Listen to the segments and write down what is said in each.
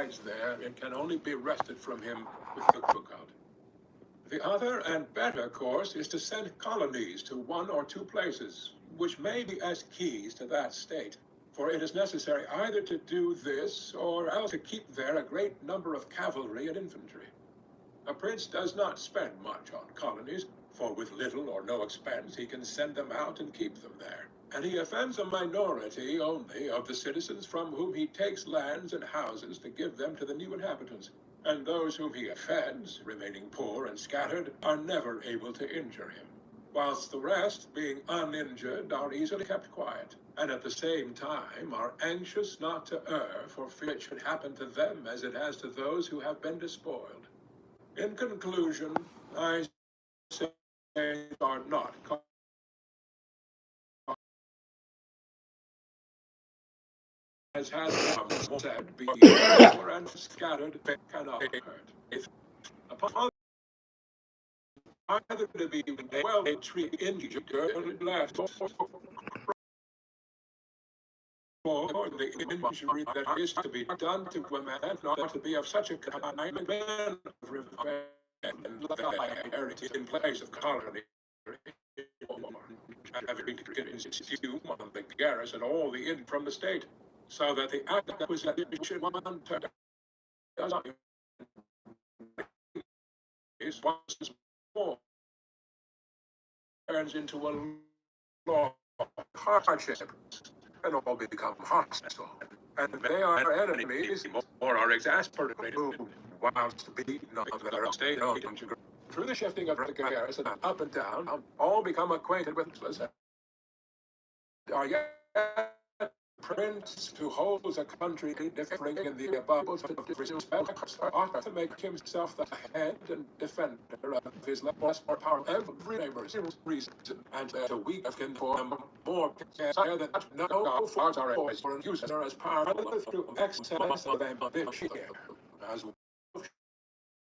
resides there, it can only be wrested from him with the lookout. The other and better course is to send colonies to one or two places, which may be as keys to that state. For it is necessary either to do this, or else to keep there a great number of cavalry and infantry. A prince does not spend much on colonies, for with little or no expense he can send them out and keep them there. And he offends a minority only of the citizens from whom he takes lands and houses to give them to the new inhabitants. And those whom he offends, remaining poor and scattered, are never able to injure him, whilst the rest, being uninjured, are easily kept quiet, and at the same time are anxious not to err, for fear it should happen to them as it has to those who have been despoiled. In conclusion, I say are not as has become said, be poor and scattered, cannot hurt. If upon either to be well treated, injured, left, or the injury that is to be done to a man, not to be of such a kind, man of revenge, and in place of colony, having to institute on the garrison all the in from the state, so that the acquisition one turn does not is once more turns into a law hardship, and all become hostile, and they are enemies, or are exasperated, whilst beaten of their state through the shifting of the garrison up and down, all become acquainted with are yet prince who holds a country differing in the above respects ought to make himself the head and defender of his less more power every neighbor's reason, and the weak can form more desire that no flaws are always for uses as powerful through excess of them as the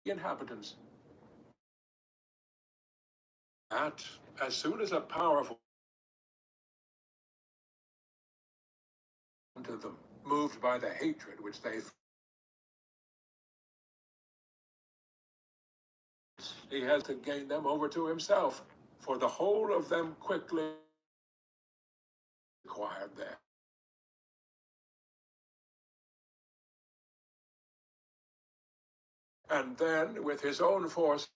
inhabitants. That as soon as a powerful to them, moved by the hatred which they he has to gain them over to himself, for the whole of them quickly acquired there. And then, with his own force,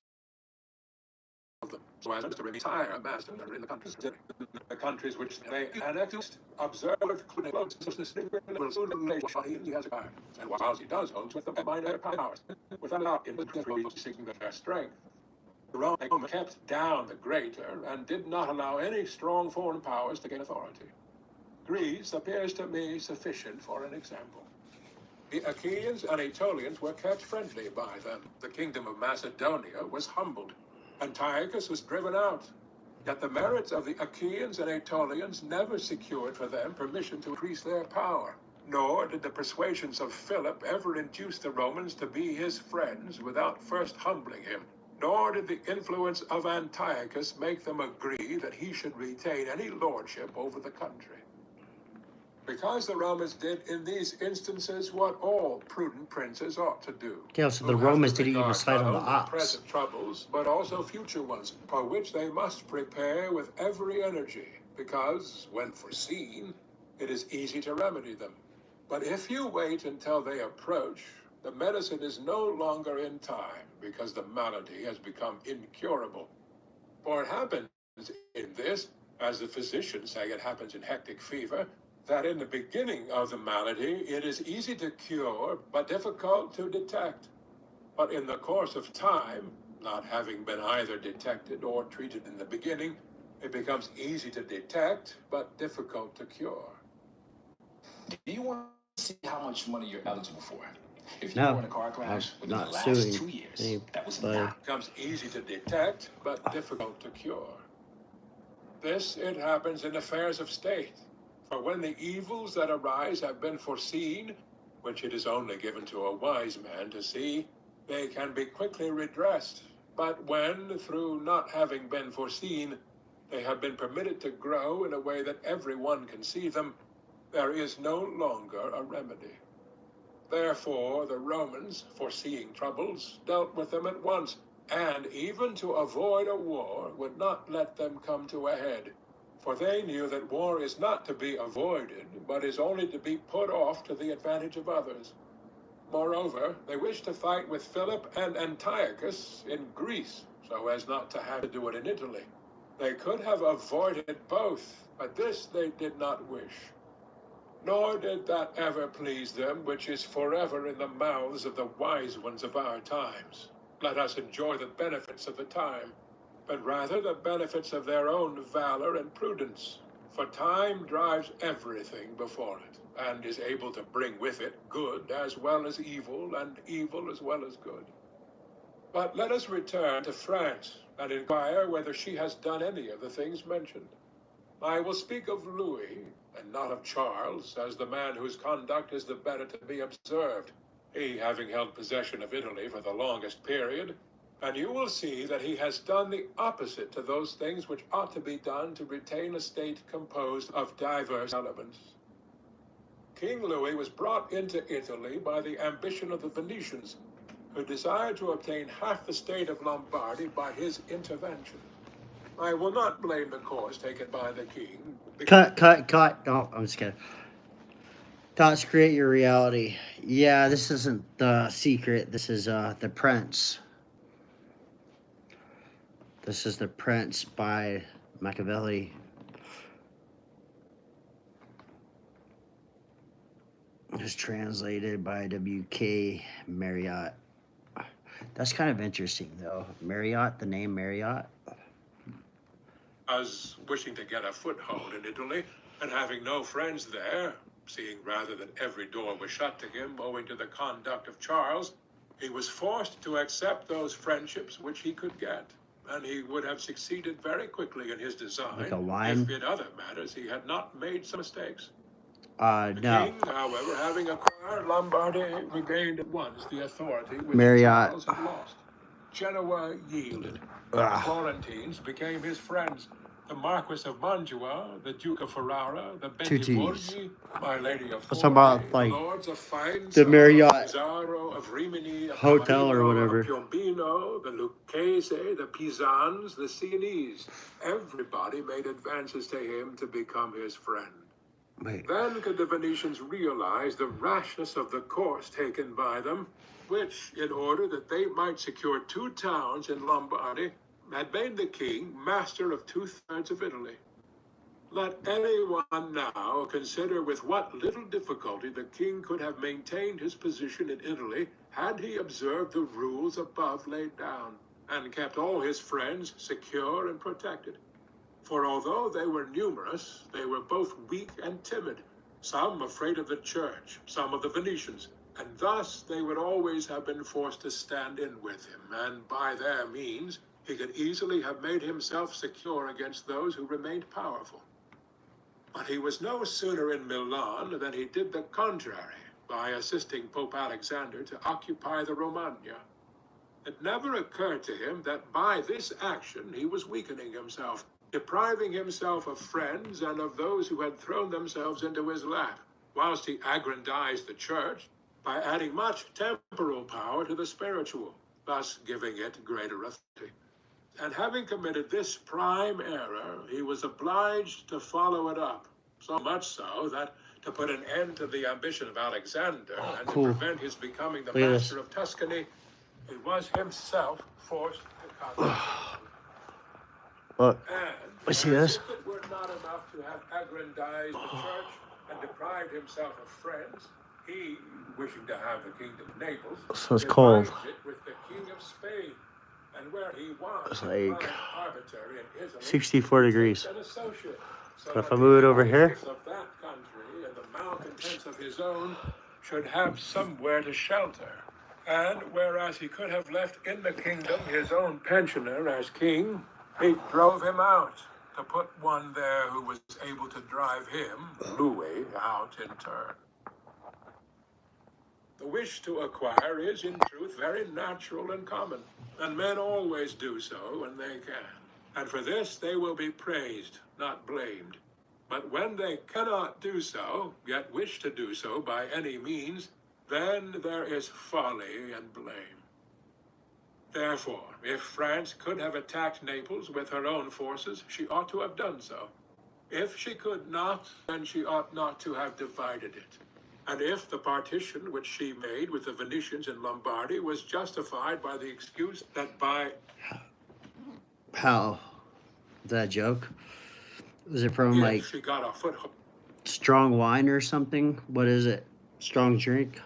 so as to retire a master in the countries which they annexed, observed closeness will soon he has acquired, and whilst he does hold with the minor powers, without increasing their strength. Rome kept down the greater, and did not allow any strong foreign powers to gain authority. Greece appears to me sufficient for an example. The Achaeans and Aetolians were kept friendly by them. The kingdom of Macedonia was humbled. Antiochus was driven out. Yet the merits of the Achaeans and Aetolians never secured for them permission to increase their power. Nor did the persuasions of Philip ever induce the Romans to be his friends without first humbling him. Nor did the influence of Antiochus make them agree that he should retain any lordship over the country. Because the Romans did in these instances what all prudent princes ought to do. Yeah, so the Romans didn't even fight on the ox. Present troubles, but also future ones, for which they must prepare with every energy, because, when foreseen, it is easy to remedy them. But if you wait until they approach, the medicine is no longer in time, because the malady has become incurable. For it happens in this, as the physicians say it happens in hectic fever, that in the beginning of the malady it is easy to cure, but difficult to detect. But in the course of time, not having been either detected or treated in the beginning, it becomes easy to detect, but difficult to cure. Do you want to see how much money you're eligible for? If you were in a car crash within the last 2 years, that was not. It becomes easy to detect, but difficult to cure. This, it happens in affairs of state. For when the evils that arise have been foreseen, which it is only given to a wise man to see, they can be quickly redressed. But when, through not having been foreseen, they have been permitted to grow in a way that everyone can see them, there is no longer a remedy. Therefore, the Romans, foreseeing troubles, dealt with them at once, and even to avoid a war, would not let them come to a head. For they knew that war is not to be avoided, but is only to be put off to the advantage of others. Moreover, they wished to fight with Philip and Antiochus in Greece, so as not to have to do it in Italy. They could have avoided both, but this they did not wish. Nor did that ever please them which is forever in the mouths of the wise ones of our times. Let us enjoy the benefits of the time, but rather the benefits of their own valor and prudence. For time drives everything before it, and is able to bring with it good as well as evil, and evil as well as good. But let us return to France, and inquire whether she has done any of the things mentioned. I will speak of Louis, and not of Charles, as the man whose conduct is the better to be observed, he having held possession of Italy for the longest period, and you will see that he has done the opposite to those things which ought to be done to retain a state composed of diverse elements. King Louis was brought into Italy by the ambition of the Venetians, who desired to obtain half the state of Lombardy by his intervention. I will not blame the course taken by the king. Cut. Oh, I'm just kidding. Thoughts create your reality. Yeah, this isn't the secret. This is the Prince. This is the Prince by Machiavelli. It's translated by W.K. Marriott. That's kind of interesting, though. Marriott, the name Marriott. As wishing to get a foothold in Italy, and having no friends there, seeing rather that every door was shut to him owing to the conduct of Charles, he was forced to accept those friendships which he could get, and he would have succeeded very quickly in his design Like a wine? if in other matters he had not made some mistakes. No. King, however, having acquired Lombardy, regained at once the authority which Marriott. Charles had lost. Genoa yielded. The Florentines became his friends. The Marquis of Mantua, the Duke of Ferrara, the Bentivoglio, my Lady of Let's talk about, like, Lords of Faenza, the Marriott Pizarro of Rimini, Hotel or whatever. of Piombino, the Lucchese, the Pisans, the Sienese. Everybody made advances to him to become his friend. Wait. Then could the Venetians realize the rashness of the course taken by them, which, in order that they might secure 2 towns in Lombardy, had made the king master of 2/3 of Italy. Let anyone now consider with what little difficulty the king could have maintained his position in Italy had he observed the rules above laid down, and kept all his friends secure and protected. For although they were numerous, they were both weak and timid, some afraid of the church, some of the Venetians, and thus they would always have been forced to stand in with him, and by their means he could easily have made himself secure against those who remained powerful. But he was no sooner in Milan than he did the contrary, by assisting Pope Alexander to occupy the Romagna. It never occurred to him that by this action he was weakening himself, depriving himself of friends and of those who had thrown themselves into his lap, whilst he aggrandized the church by adding much temporal power to the spiritual, thus giving it greater authority. And having committed this prime error, he was obliged to follow it up, so much so that, to put an end to the ambition of Alexander and to prevent his becoming the master of Tuscany, he was himself forced to conquer. Look, And see this? if it were not enough to have aggrandized the church and deprived himself of friends, he, wishing to have the kingdom of Naples, so it's cold. it with the king of Spain, and where he was It's like arbitrary in Italy, 64 degrees. an associate, so But if that I move it over the here, enemies of that country and the malcontents of his own should have somewhere to shelter. And whereas he could have left in the kingdom his own pensioner as king, he drove him out to put one there who was able to drive him, Louis, out in turn. The wish to acquire is, in truth, very natural and common, and men always do so when they can. And for this they will be praised, not blamed. But when they cannot do so, yet wish to do so by any means, then there is folly and blame. Therefore, if France could have attacked Naples with her own forces, she ought to have done so. If she could not, then she ought not to have divided it. And if the partition which she made with the Venetians in Lombardy was justified by the excuse that by... How? Is that a joke? Was it from, if like, she got a foothold... strong wine or something? What is it? Strong drink?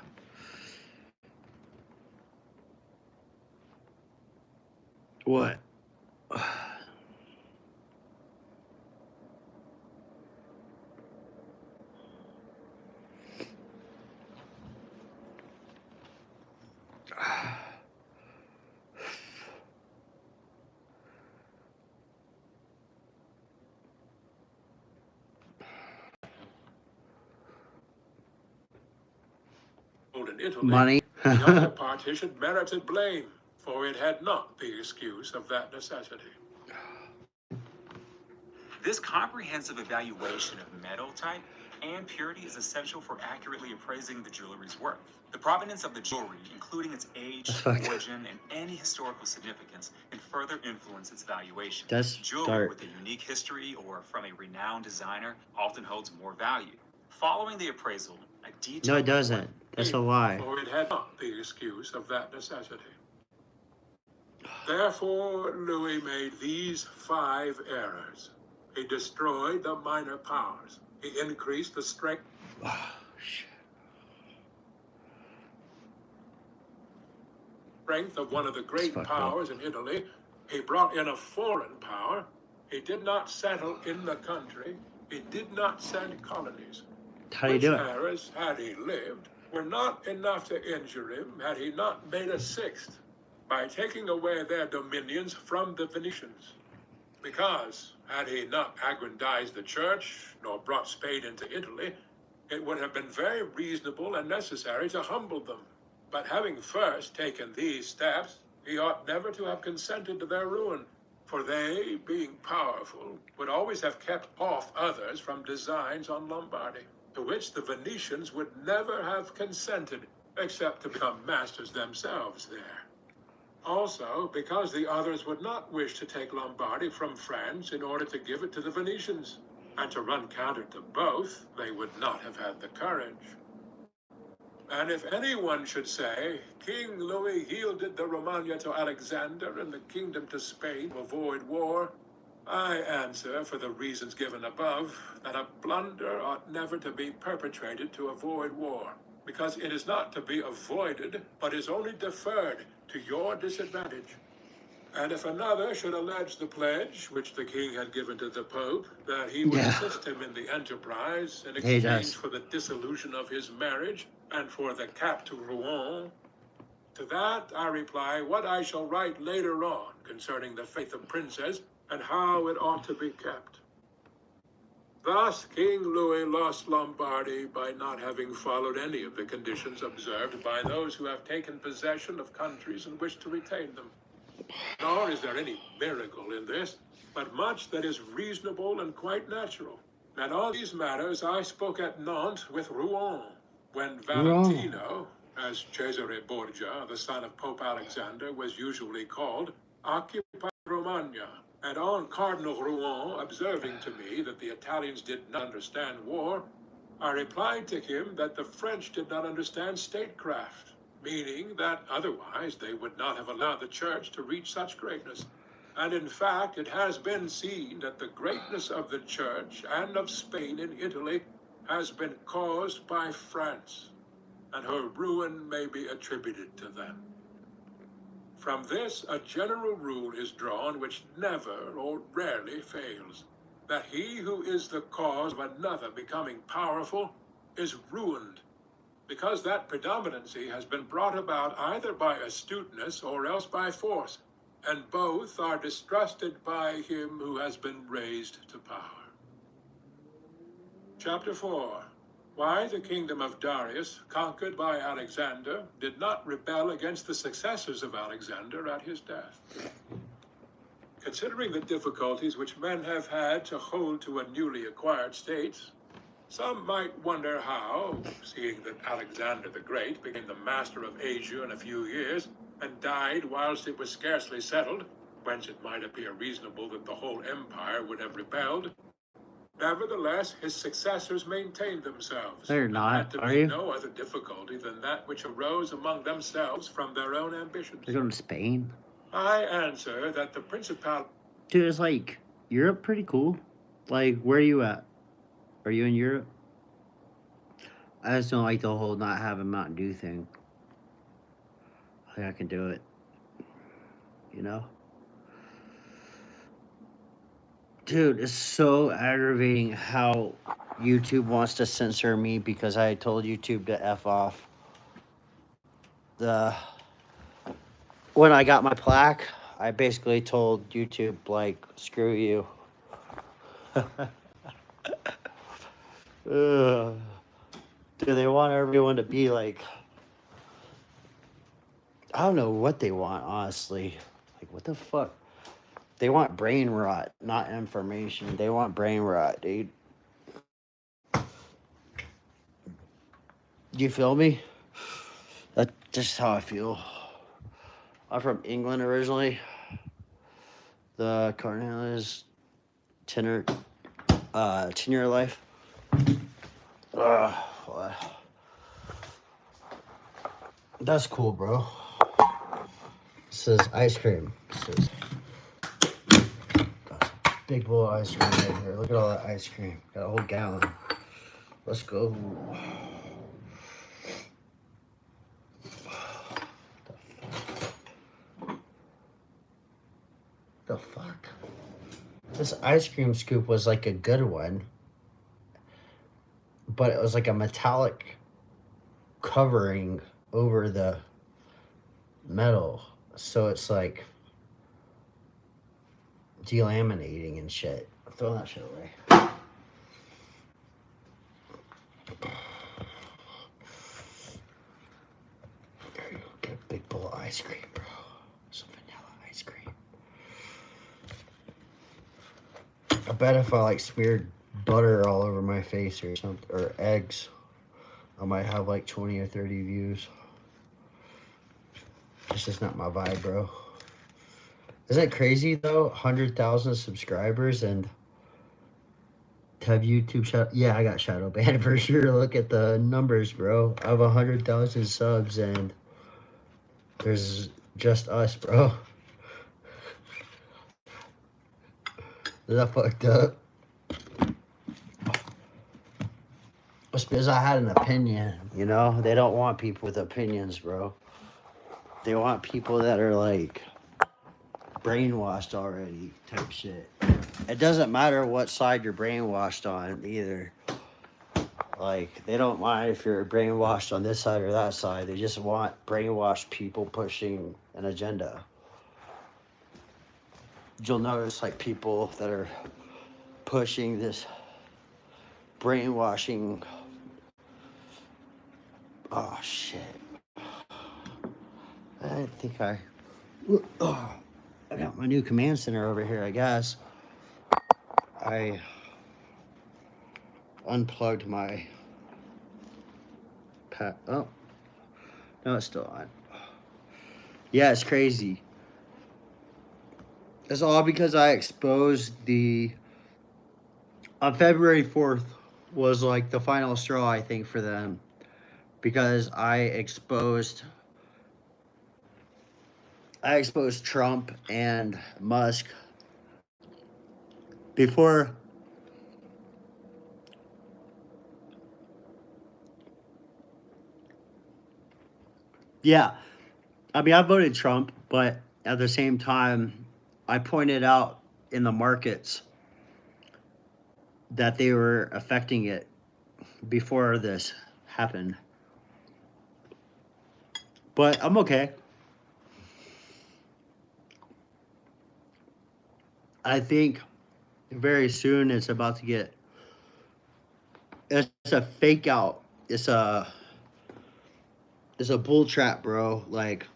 What? in Italy, Money? the other partition merited blame, for it had not the excuse of that necessity. This comprehensive evaluation of metal type and purity is essential for accurately appraising the jewelry's worth. The provenance of the jewelry, including its age, origin, and any historical significance, can further influence its valuation. Jewelry with a unique history or from a renowned designer often holds more value. Following the appraisal, a detailed... No, it doesn't. That's a lie. For it had not the excuse of that necessity. Therefore, Louis made these 5 errors. He destroyed the minor powers. He increased the strength of one of the great powers in Italy. He brought in a foreign power. He did not settle in the country. He did not send colonies. How do you do it? Errors, had he lived, were not enough to injure him had he not made a 6th by taking away their dominions from the Venetians. Because, had he not aggrandized the church, nor brought Spain into Italy, it would have been very reasonable and necessary to humble them. But having first taken these steps, he ought never to have consented to their ruin, for they, being powerful, would always have kept off others from designs on Lombardy, to which the Venetians would never have consented, except to become masters themselves there. Also, because the others would not wish to take Lombardy from France in order to give it to the Venetians, and to run counter to both, they would not have had the courage. And if anyone should say, King Louis yielded the Romagna to Alexander and the kingdom to Spain to avoid war, I answer, for the reasons given above, that a blunder ought never to be perpetrated to avoid war, because it is not to be avoided, but is only deferred to your disadvantage. And if another should allege the pledge which the king had given to the Pope, that he would assist him in the enterprise in exchange for the dissolution of his marriage and for the cap to Rouen, to that I reply what I shall write later on concerning the faith of princes and how it ought to be kept. Thus, King Louis lost Lombardy by not having followed any of the conditions observed by those who have taken possession of countries and wish to retain them. Nor is there any miracle in this, but much that is reasonable and quite natural. And on these matters I spoke at Nantes with Rouen, when Valentino, as Cesare Borgia, the son of Pope Alexander, was usually called, occupied Romagna. And on Cardinal Rouen observing to me that the Italians did not understand war, I replied to him that the French did not understand statecraft, meaning that otherwise they would not have allowed the church to reach such greatness. And in fact, it has been seen that the greatness of the church and of Spain in Italy has been caused by France, and her ruin may be attributed to them. From this, a general rule is drawn which never or rarely fails, that he who is the cause of another becoming powerful is ruined, because that predominancy has been brought about either by astuteness or else by force, and both are distrusted by him who has been raised to power. Chapter 4. Why the kingdom of Darius, conquered by Alexander, did not rebel against the successors of Alexander at his death. Considering the difficulties which men have had to hold to a newly acquired state, Some might wonder how, seeing that Alexander the Great became the master of Asia in a few years, and died whilst it was scarcely settled, whence it might appear reasonable that the whole empire would have rebelled. Nevertheless, his successors maintained themselves. They're and not, had to are meet you? no other difficulty than that which arose among themselves from their own ambitions. They're going to Spain. I answer that the principality. Dude, it's like, Europe pretty cool. Like, where are you at? Are you in Europe? I just don't like the whole not having Mountain Dew thing. I think I can do it. You know? Dude, it's so aggravating how YouTube wants to censor me because I told YouTube to F off. When I got my plaque, I basically told YouTube, like, screw you. Ugh. Dude, they want everyone to be like, I don't know what they want, honestly. Like, what the fuck? They want brain rot, not information. They want brain rot, dude. You feel me? That's just how I feel. I'm from England originally. The Cornelius tenure life. That's cool, bro. This is ice cream. This is big bowl of ice cream right here. Look at all that ice cream. Got a whole gallon. Let's go. The fuck? This ice cream scoop was like a good one, but it was like a metallic covering over the metal, so it's like delaminating and shit. I'm throwing that shit away. There you go. Get a big bowl of ice cream, bro. Some vanilla ice cream. I bet if I like smeared butter all over my face or something, or eggs, I might have like 20 or 30 views. It's just not my vibe, bro. Isn't it crazy though? 100,000 subscribers and have YouTube shadow? Yeah, I got shadow banned for sure. Look at the numbers, bro. I have 100,000 subs and there's just us, bro. Is that fucked up? It's because I had an opinion, you know? They don't want people with opinions, bro. They want people that are like brainwashed already type shit. It doesn't matter what side you're brainwashed on either. Like, they don't mind if you're brainwashed on this side or that side. They just want brainwashed people pushing an agenda. You'll notice like people that are pushing this brainwashing. Oh shit. I think I got my new command center over here, I guess. I unplugged my oh, no, it's still on. Yeah, it's crazy. It's all because I exposed on February 4th was like the final straw, I think, for them. Because I exposed Trump and Musk before. Yeah, I mean, I voted Trump, but at the same time, I pointed out in the markets that they were affecting it before this happened. But I'm okay. I think very soon it's about to get. It's a fake out. It's a bull trap, bro. Like,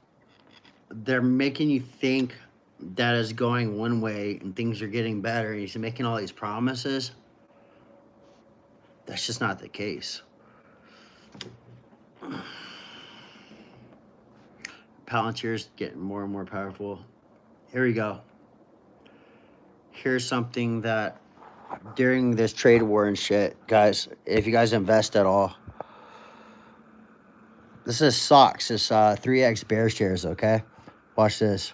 they're making you think that is going one way and things are getting better. And he's making all these promises That's just not the case. Palantir's getting more and more powerful. Here we go. Here's something that during this trade war and shit, guys, if you guys invest at all, this is SOX. It's 3x bear shares, okay? Watch this.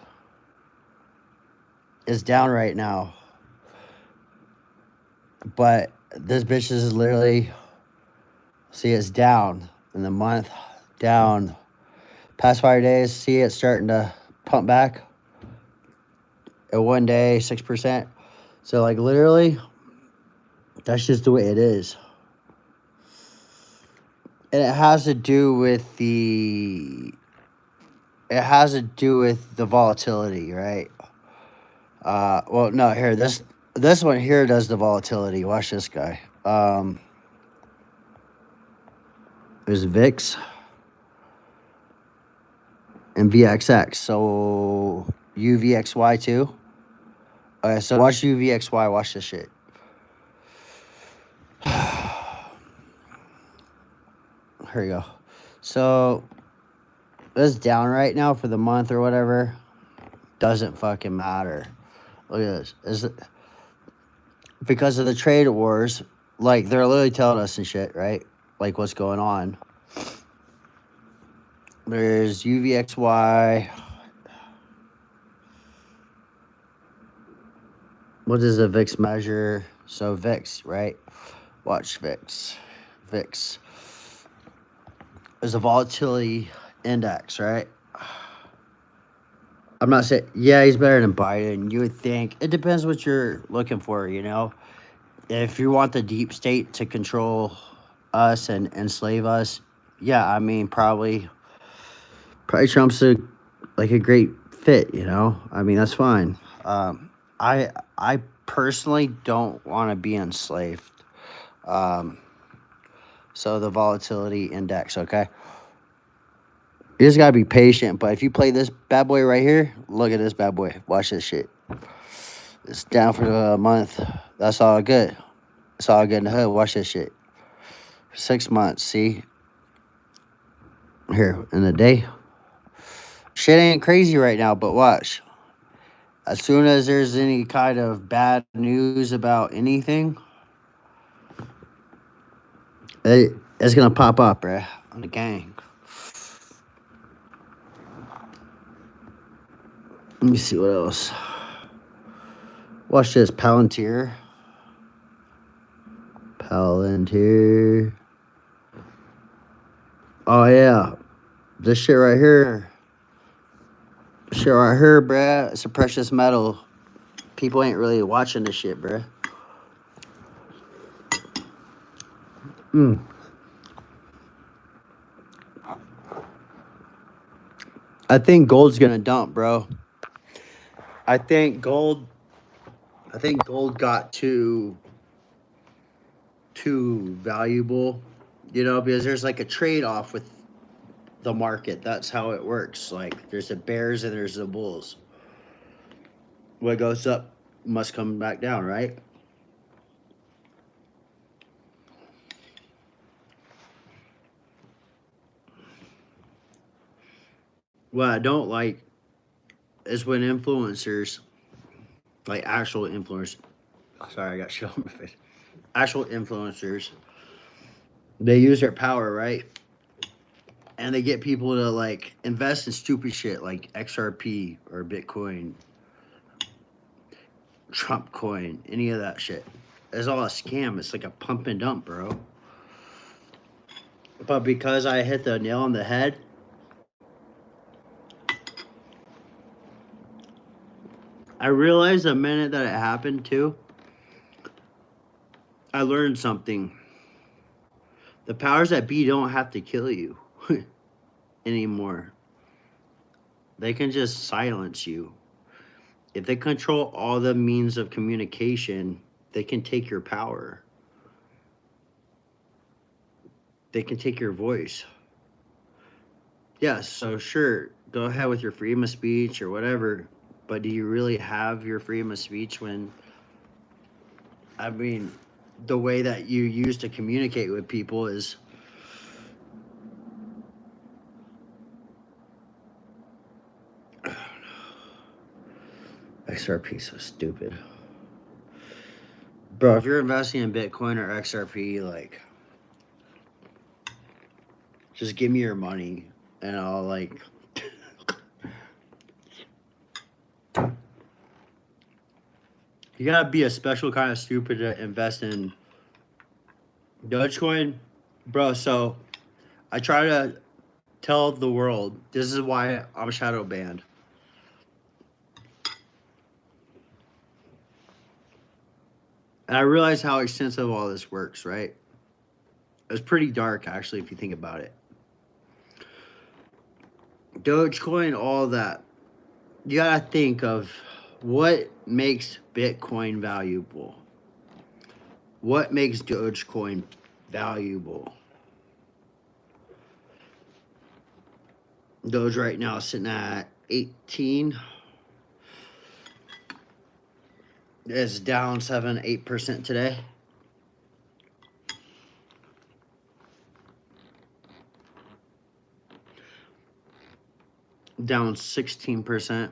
It's down right now. But this bitch is literally, see, it's down in the month, down. Past 5 days, see it starting to pump back. At 1 day, 6%. So, like, literally, that's just the way it is. And it has to do with the volatility, right? Well, no, here, this one here does the volatility. Watch this guy. There's VIX and VXX. So UVXY too. Okay, so watch UVXY. Watch this shit. Here we go. So it's down right now for the month or whatever. Doesn't fucking matter. Look at this. Is it because of the trade wars? Like, they're literally telling us and shit, right? Like, what's going on. There's UVXY. What does the VIX measure? So VIX, right? Watch VIX. VIX. There's a volatility index, right? I'm not saying, yeah, he's better than Biden. You would think. It depends what you're looking for, you know? If you want the deep state to control us and enslave us, yeah, I mean, probably Trump's a great fit, you know? I mean, that's fine. I personally don't want to be enslaved. So the volatility index, okay? You just gotta be patient. But if you play this bad boy right here, look at this bad boy. Watch this shit. It's down for a month. That's all good. It's all good in the hood. Watch this shit. 6 months, see? Here, in a day. Shit ain't crazy right now, but watch. As soon as there's any kind of bad news about anything, it's gonna pop up, bruh, on the gang. Let me see what else. Watch this, Palantir. Oh, yeah. This shit right here. Bruh. It's a precious metal. People ain't really watching this shit, bruh. I think gold's gonna dump, bro. I think gold got too valuable, you know, because there's like a trade-off with the market. That's how it works. Like, there's the bears and there's the bulls. What goes up must come back down, right? What I don't like is when influencers, like actual influencers, sorry, I got shit on my face. Actual influencers, they use their power, right? And they get people to like invest in stupid shit like XRP or Bitcoin, Trump coin, any of that shit. It's all a scam. It's like a pump and dump, bro. But because I hit the nail on the head, I realized the minute that it happened too, I learned something. The powers that be don't have to kill you anymore. They can just silence you. If they control all the means of communication, they can take your power. They can take your voice. Yes, so sure, go ahead with your freedom of speech or whatever, but do you really have your freedom of speech when, I mean, the way that you use to communicate with people is XRP so stupid. Bro, if you're investing in Bitcoin or XRP, like, just give me your money and I'll, like, you gotta be a special kind of stupid to invest in Dogecoin. Bro, so I try to tell the world this is why I'm shadow banned. And I realize how extensive all this works, right? It's pretty dark, actually, if you think about it. Dogecoin, all that. You gotta think of what makes Bitcoin valuable. What makes Dogecoin valuable? Doge right now is sitting at 18. It's down 7-8% today. Down 16%,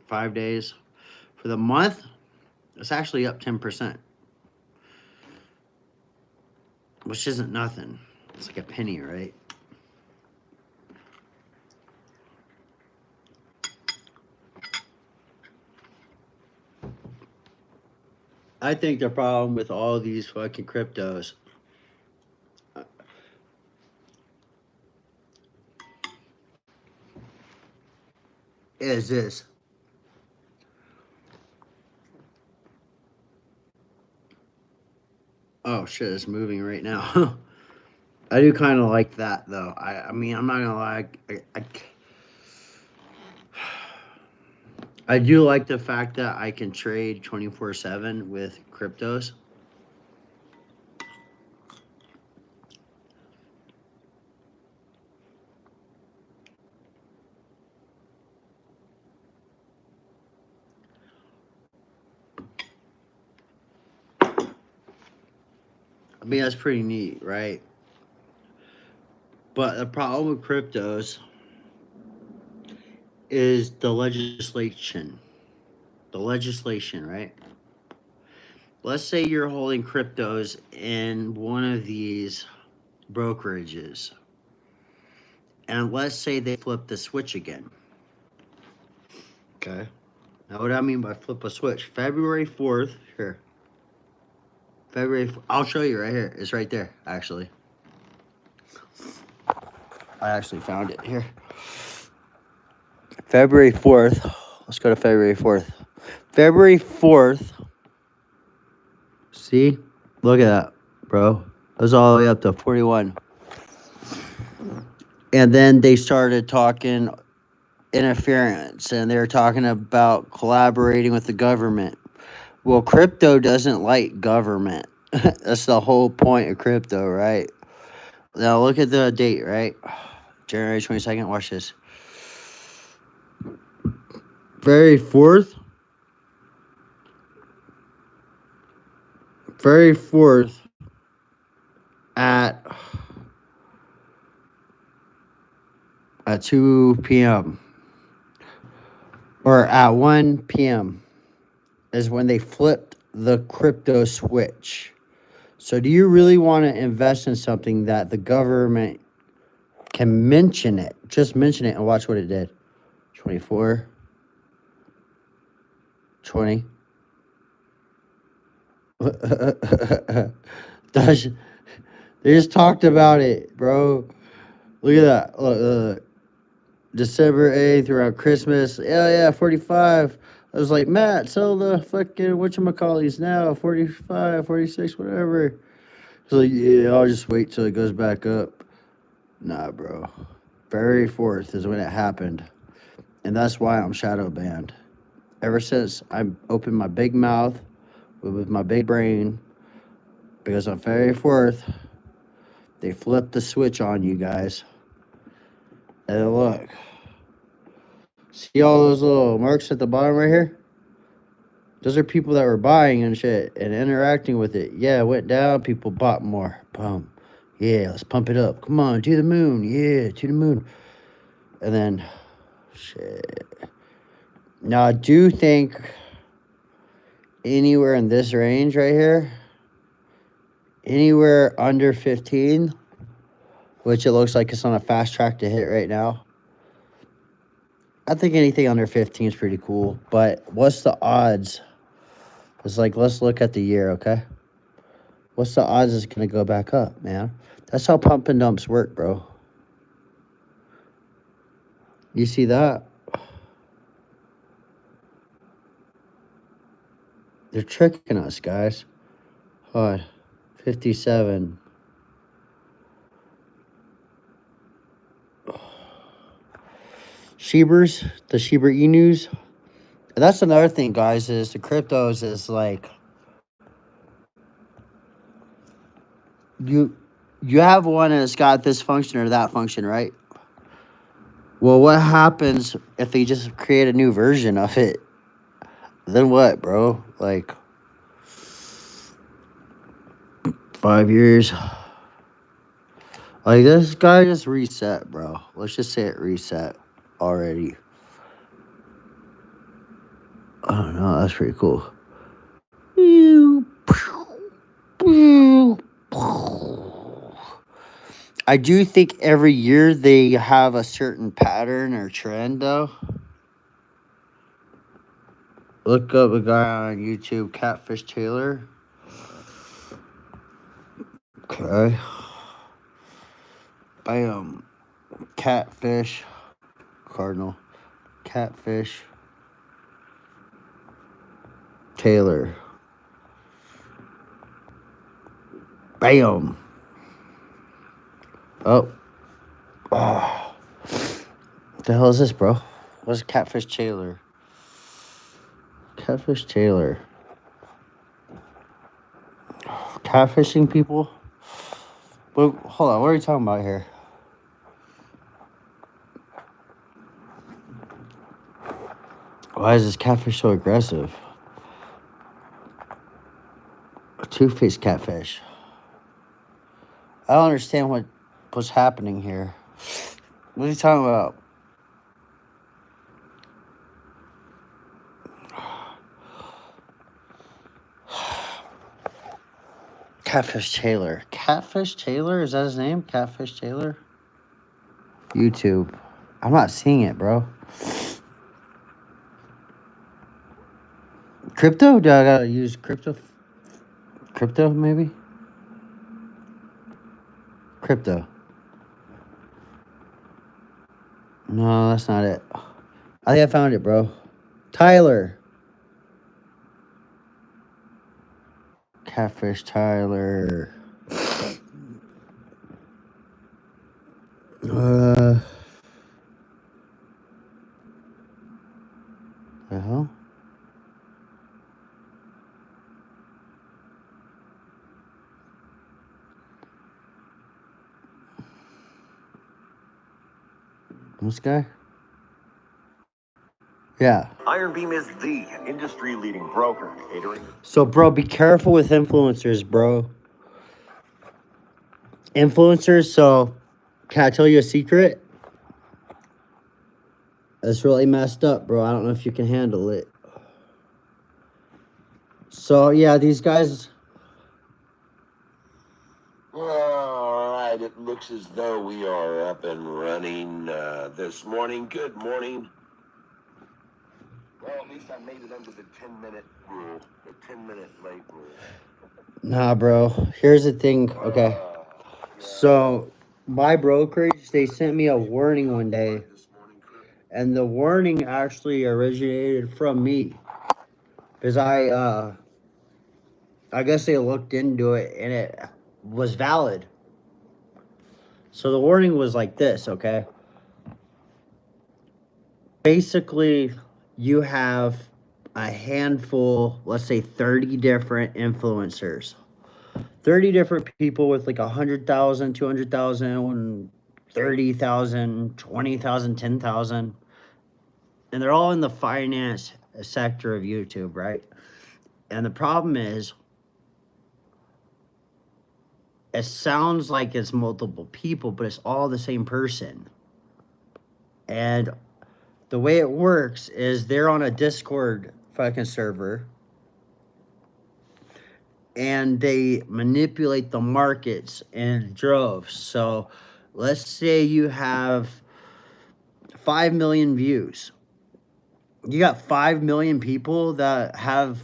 5 days. For the month, it's actually up 10%, which isn't nothing. It's like a penny, right? I think the problem with all these fucking cryptos is this. Oh shit, it's moving right now. I do kind of like that though. I mean, I'm not gonna lie. I do like the fact that I can trade 24/7 with cryptos. I mean, that's pretty neat, right? But the problem with cryptos is the legislation. The legislation, right? Let's say you're holding cryptos in one of these brokerages. And let's say they flip the switch again. Okay. Now, what do I mean by flip a switch? February 4th, here. I'll show you right here. It's right there, actually. I actually found it here. February 4th. Let's go to February 4th. February 4th. See? Look at that, bro. It was all the way up to 41. And then they started talking interference, and they were talking about collaborating with the government. Well, crypto doesn't like government. That's the whole point of crypto, right? Now look at the date, right? January 22nd. Watch this. February 4th. February 4th at 2 p.m. or at 1 p.m. is when they flipped the crypto switch. So do you really want to invest in something that the government can mention it? Just mention it and watch what it did. 24, 20. They just talked about it, bro. Look at that. Look. December 8th, around Christmas. Yeah, 45. I was like, Matt, sell the fucking whatchamacallits now. 45, 46, whatever. So yeah, I'll just wait till it goes back up. Nah, bro. February 4th is when it happened. And that's why I'm shadow banned. Ever since I opened my big mouth with my big brain, because on February 4th, they flipped the switch on you guys. And look. See all those little marks at the bottom right here? Those are people that were buying and shit and interacting with it. Yeah, it went down. People bought more. Boom. Yeah, let's pump it up. Come on, to the moon. Yeah, to the moon. And then, shit. Now, I do think anywhere in this range right here, anywhere under 15, which it looks like it's on a fast track to hit right now. I think anything under 15 is pretty cool. But what's the odds? It's like, let's look at the year, okay? What's the odds it's going to go back up, man? That's how pump and dumps work, bro. You see that? They're tricking us, guys. Hold on. 57. Shebers, the Shiba Inus. And that's another thing, guys, is the cryptos is like you have one and it's got this function or that function, right? Well, what happens if they just create a new version of it? Then what, bro? Like 5 years. Like this guy just reset, bro. Let's just say it reset already. I don't know. That's pretty cool. I do think every year they have a certain pattern or trend, though. Look up a guy on YouTube, Catfish Taylor. Okay. Bam. Catfish. Cardinal. Catfish Taylor. Bam. Oh. Oh. What the hell is this, bro? What's Catfish Taylor? Catfish Taylor. Catfishing people? Wait, hold on. What are you talking about here? Why is this catfish so aggressive? A two-faced catfish. I don't understand what's happening here. What are you talking about? Catfish Taylor. Catfish Taylor? Is that his name? Catfish Taylor? YouTube. I'm not seeing it, bro. Crypto? Do I gotta use crypto? Crypto, maybe? Crypto. No, that's not it. I think I found it, bro. Tyler. Catfish Tyler. The hell? This guy? Yeah. Iron Beam is the industry-leading broker catering. So, bro, be careful with influencers, bro. Influencers, so can I tell you a secret? That's really messed up, bro. I don't know if you can handle it. So, yeah, these guys... All right, it looks as though we are up and running this morning. Good morning. Well, at least I made it under the 10-minute rule, the 10-minute late rule. Nah, bro. Here's the thing. Okay. So, my brokerage, they sent me a warning one day. And the warning actually originated from me. Because I guess they looked into it and it was valid. So the warning was like this, okay? Basically, you have a handful, let's say 30 different influencers. 30 different people with like 100,000, 200,000, 30,000, 20,000, 10,000. And they're all in the finance sector of YouTube, right? And the problem is, it sounds like it's multiple people, but it's all the same person. And the way it works is they're on a Discord fucking server, and they manipulate the markets in droves. So let's say you have 5 million views. You got 5 million people that have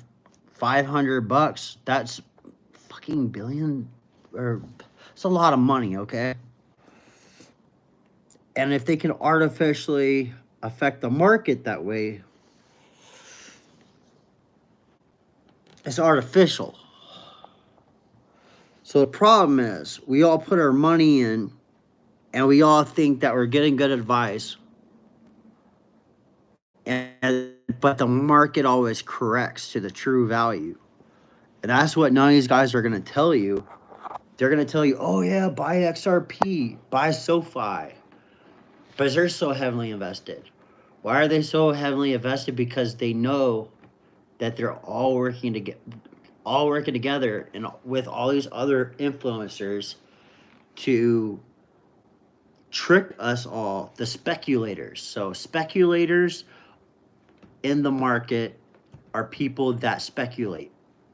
$500. That's fucking billion, or it's a lot of money, okay? And if they can artificially affect the market that way, it's artificial. So the problem is, we all put our money in, and we all think that we're getting good advice, but the market always corrects to the true value. And that's what none of these guys are going to tell you. They're going to tell you, oh yeah, buy XRP, buy SoFi. But they're so heavily invested. Why are they so heavily invested? Because they know that they're all working together and with all these other influencers to trick us all, the speculators. So speculators in the market are people that speculate,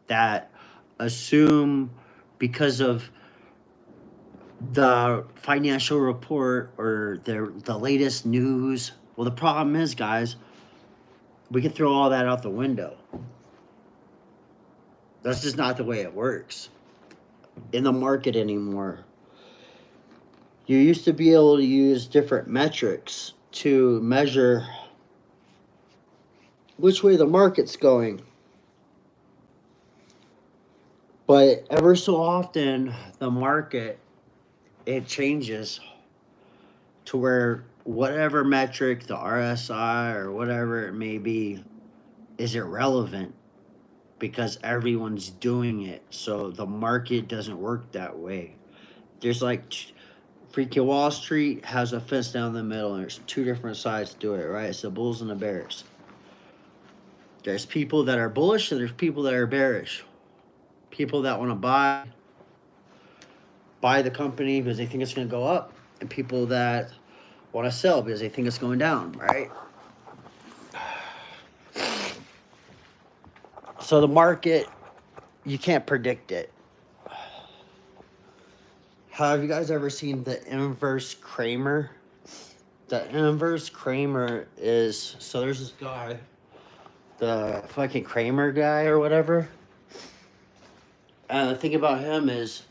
that assume because of the financial report or the latest news. Well, the problem is, guys, we can throw all that out the window. That's just not the way it works in the market anymore. You used to be able to use different metrics to measure which way the market's going. But ever so often, the market, it changes to where whatever metric, the RSI or whatever it may be, is irrelevant because everyone's doing it. So the market doesn't work that way. There's like freaking Wall Street has a fence down the middle, and there's two different sides to it, right? It's the bulls and the bears. There's people that are bullish and there's people that are bearish. People that want to buy the company because they think it's going to go up, and people that want to sell because they think it's going down, right? So the market, you can't predict it. Have you guys ever seen the inverse Kramer? The inverse Kramer is, so there's this guy, the fucking Kramer guy or whatever. And the thing about him is,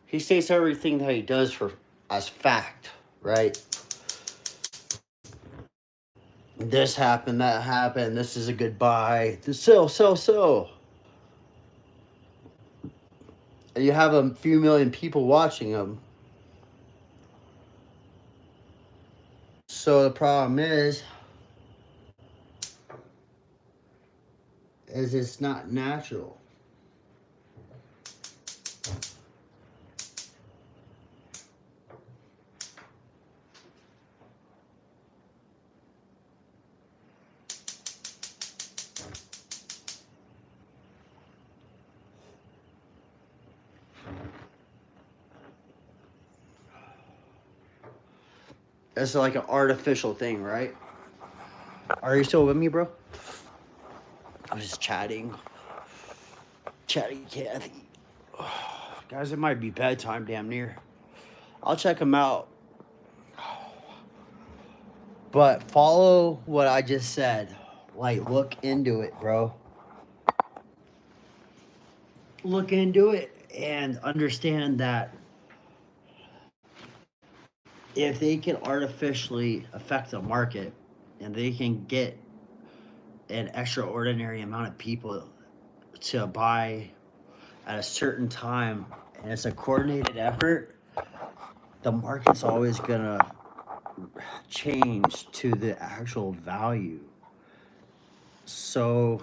he states everything that he does as fact, right? This happened, that happened, this is a good buy, sell. And you have a few million people watching him. So the problem is it's not natural. It's like an artificial thing, right? Are you still with me, bro? I was just chatting Kathy. Guys, it might be bedtime damn near. I'll check them out. But follow what I just said. Like, look into it, bro. Look into it and understand that if they can artificially affect the market and they can get an extraordinary amount of people to buy at a certain time, and it's a coordinated effort, the market's always gonna change to the actual value. So,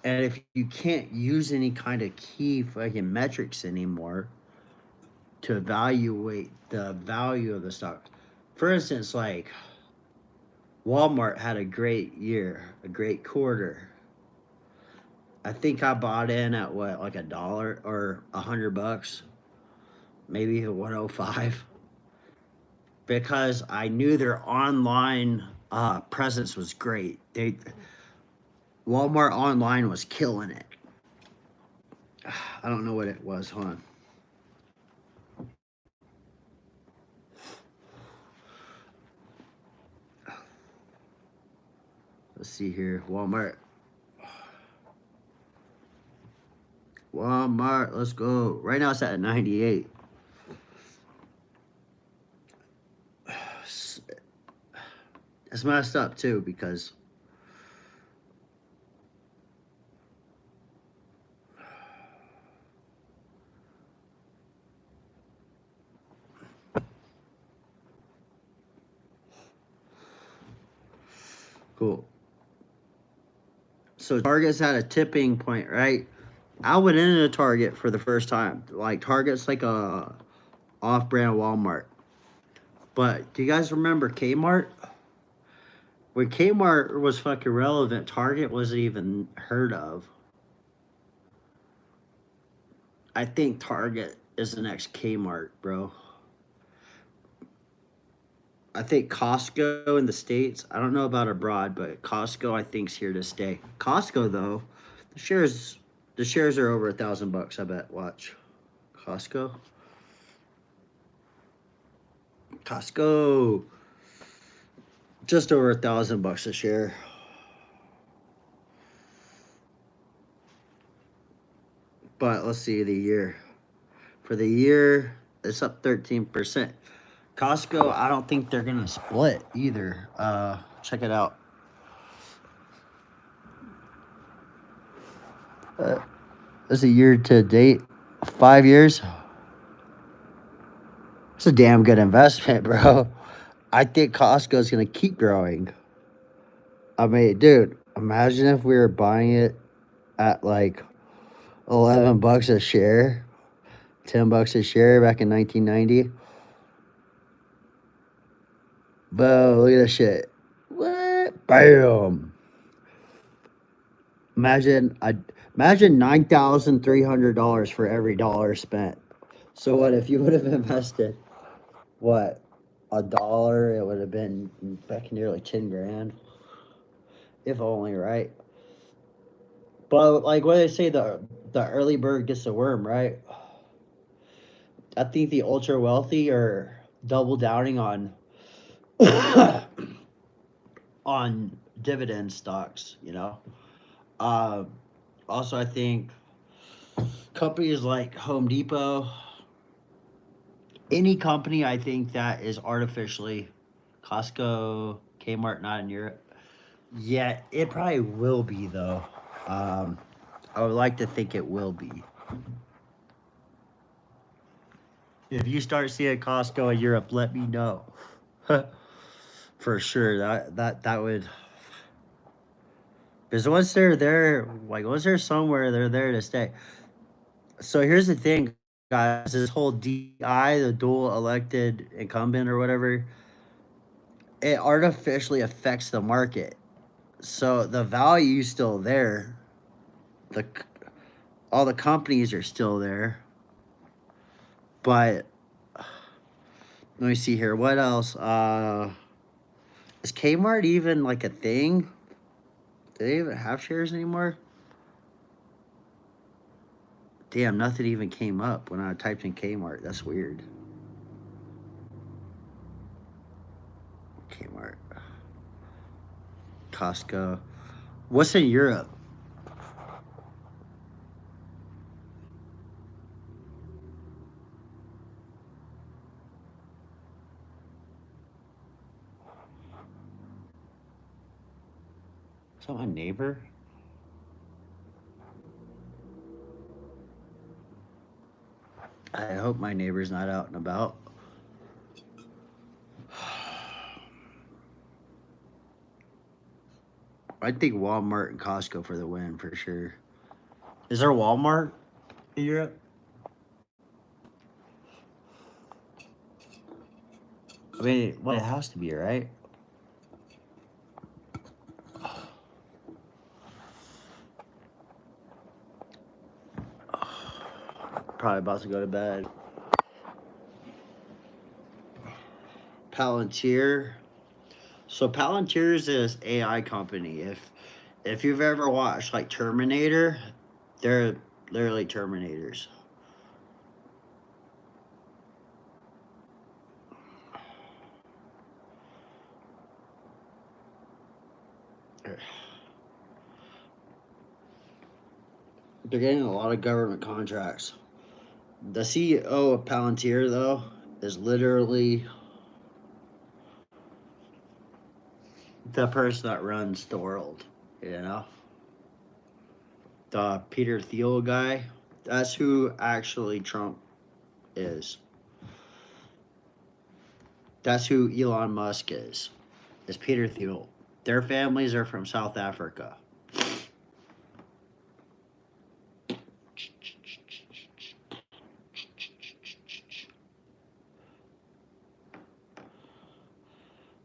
and if you can't use any kind of key fucking metrics anymore to evaluate the value of the stock, for instance, like, Walmart had a great year, a great quarter. I think I bought in at what, like $1 or $100, maybe 105, because I knew their online presence was great. Walmart online was killing it. I don't know what it was. Hold on. Let's see here. Walmart. Let's go. Right now it's at 98. It's messed up too because cool. So Target's at a tipping point, right? I went into Target for the first time. Like Target's like a off-brand Walmart. But do you guys remember Kmart? When Kmart was fucking relevant, Target wasn't even heard of. I think Target is the next Kmart, bro. I think Costco in the States, I don't know about abroad, but Costco I think's here to stay. Costco though, the shares are over $1,000, I bet. Watch. Costco. Just over $1,000 a share. But let's see the year. For the year, it's up 13%. Costco, I don't think they're gonna split either. Check it out. This is a year to date, 5 years. It's a damn good investment, bro. I think Costco's gonna keep growing. I mean, dude, imagine if we were buying it at like $11 a share, $10 a share back in 1990. Bro, look at this shit. What? Bam. Imagine $9,300 for every dollar spent. So what if you would have invested what, $1? It would have been back nearly 10 grand, if only, right? But like what they say, the early bird gets the worm, right? I think the ultra wealthy are double downing on on dividend stocks, you know. Uh, Also, I think companies like Home Depot, any company I think that is artificially, Costco, Kmart, not in Europe. Yeah, it probably will be though. I would like to think it will be. If you start seeing Costco in Europe, let me know. For sure, that would. Because once they're there, like once they're somewhere, they're there to stay. So here's the thing, guys. This whole DI, the dual elected incumbent or whatever, it artificially affects the market. So the value's still there. The all the companies are still there. But let me see here. What else? Is Kmart even like a thing? Do they even have shares anymore? Damn, nothing even came up when I typed in Kmart. That's weird. Kmart. Costco. What's in Europe? Is that my neighbor? I hope my neighbor's not out and about. I think Walmart and Costco for the win for sure. Is there Walmart in Europe? I mean, well, it has to be, right? probably about to go to bed. Palantir. So Palantir is this AI company. If you've ever watched like Terminator, they're literally Terminators. They're getting a lot of government contracts. The CEO of Palantir, though, is literally the person that runs the world, you know? The Peter Thiel guy, that's who actually Trump is. That's who Elon Musk is Peter Thiel. Their families are from South Africa.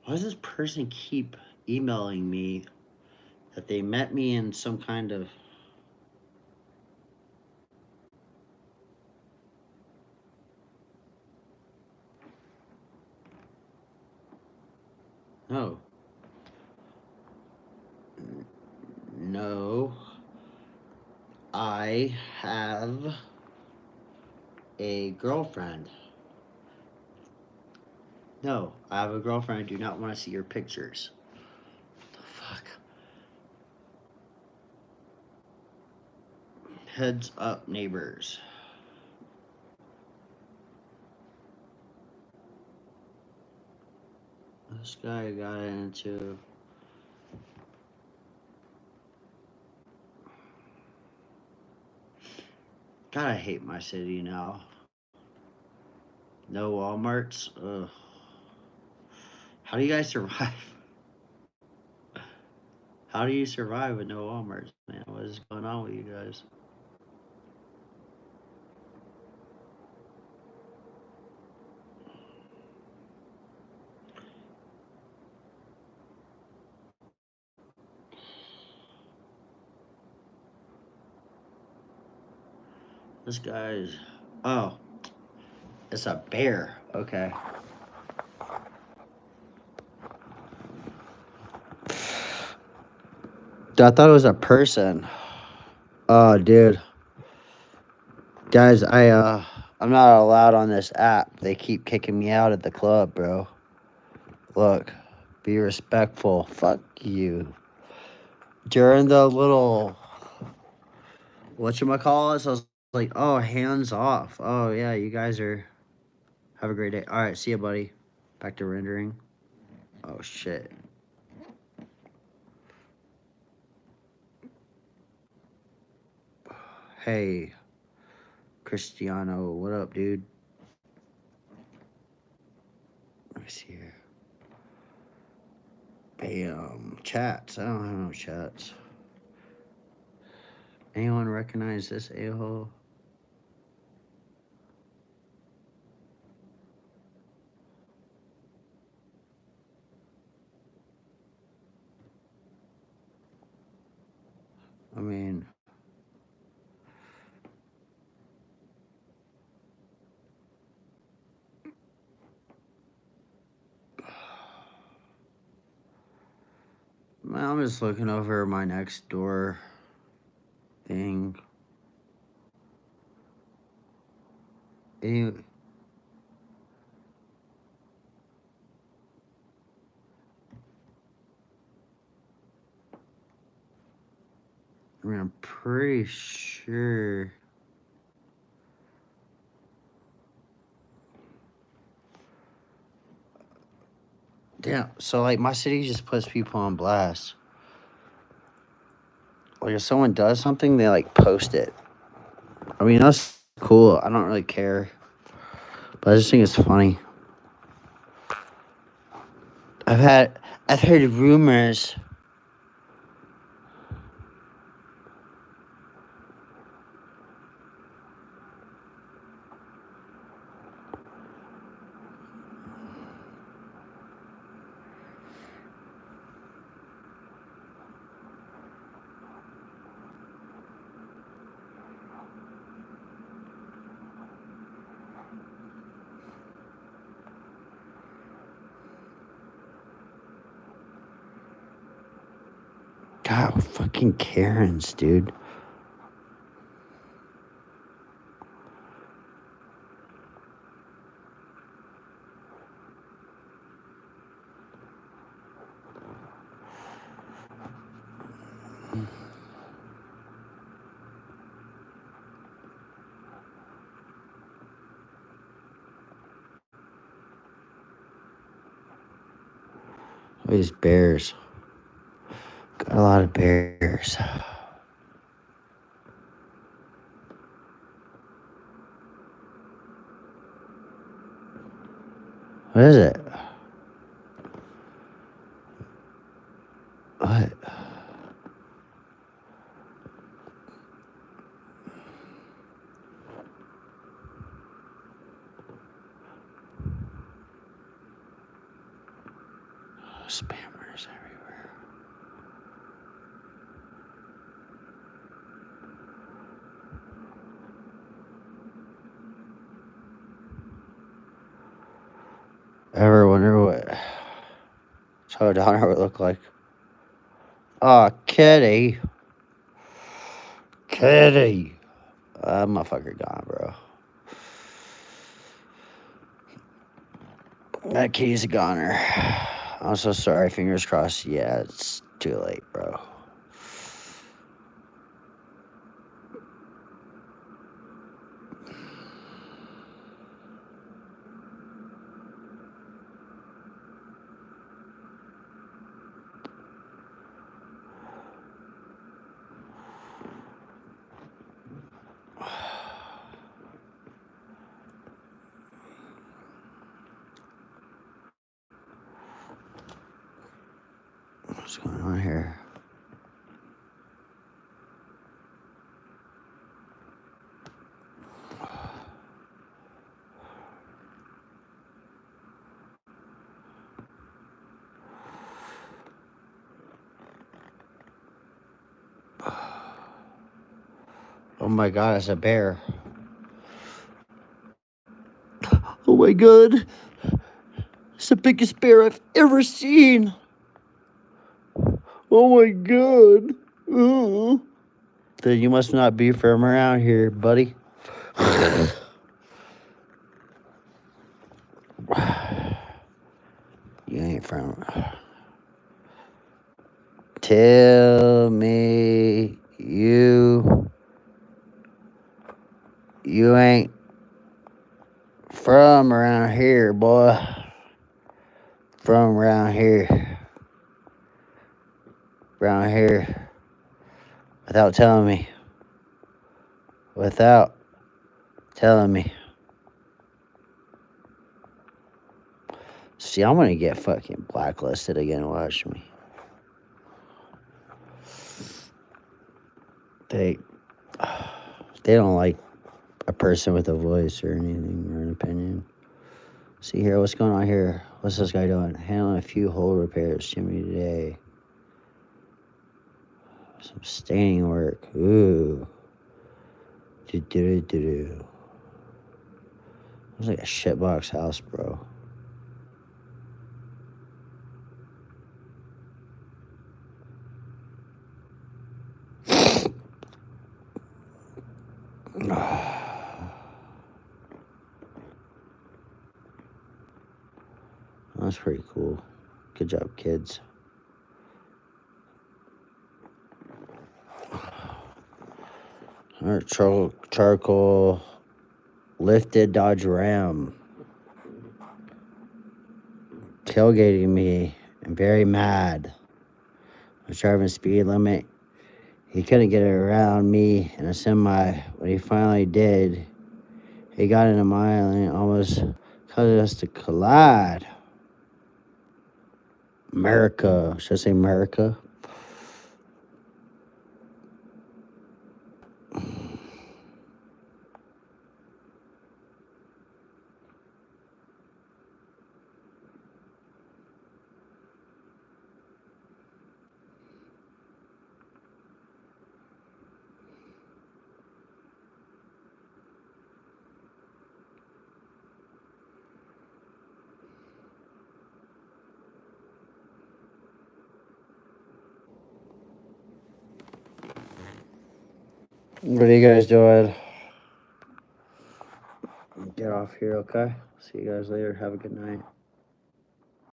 Why does this person keep emailing me that they met me in some kind of... No. No. I have a girlfriend. No, I have a girlfriend. I do not want to see your pictures. What the fuck? Heads up, neighbors. This guy got into... God, I hate my city now. No Walmarts. Ugh. How do you guys survive? How do you survive with no Walmarts, man? What is going on with you guys? This guy's... Oh. It's a bear. Okay. I thought it was a person. Oh, dude. Guys, I'm not allowed on this app. They keep kicking me out at the club, bro. Look, be respectful. Fuck you. During the little... whatchamacallit, I was like, oh, hands off. Oh, yeah, you guys are... Have a great day. All right, see ya, buddy. Back to rendering. Oh, shit. Hey, Cristiano, what up, dude? Let me see here. Bam. Chats. I don't have no chats. Anyone recognize this a-hole? I mean... I'm just looking over my next door thing. Any... I mean, I'm pretty sure... Damn, so, like, my city just puts people on blast. Like, if someone does something, they, like, post it. I mean, that's cool. I don't really care. But I just think it's funny. I've heard rumors. God, fucking Karens, dude. These bears. Got a lot of bears. What is it? What? Spammers everywhere. Ever wonder what Joe Donner would look like? Oh, kitty. Kitty. That motherfucker gone, bro. That kitty's a goner. I'm so sorry. Fingers crossed. Yeah, it's too late, bro. What's going on here? Oh my god, it's a bear. Oh my god. It's the biggest bear I've ever seen. Oh my god. Ooh. Then you must not be from around here, buddy. You ain't from. Tell me you ain't from around here, boy. From around here. Around here. Without telling me. Without telling me. See, I'm gonna get fucking blacklisted again. Watch me. They don't like a person with a voice or anything or an opinion. See here, what's going on here? What's this guy doing? Handling a few hole repairs. Jimmy today. Some staining work. Ooh. Do. Looks like a shitbox house, bro. That's pretty cool. Good job, kids. Alright, charcoal lifted Dodge Ram. Tailgating me. I'm very mad. I was driving speed limit. He couldn't get around me in a semi. When he finally did, he got in a mile and almost caused us to collide. America. Should I say America? What are you guys doing? Get off here, okay? See you guys later. Have a good night.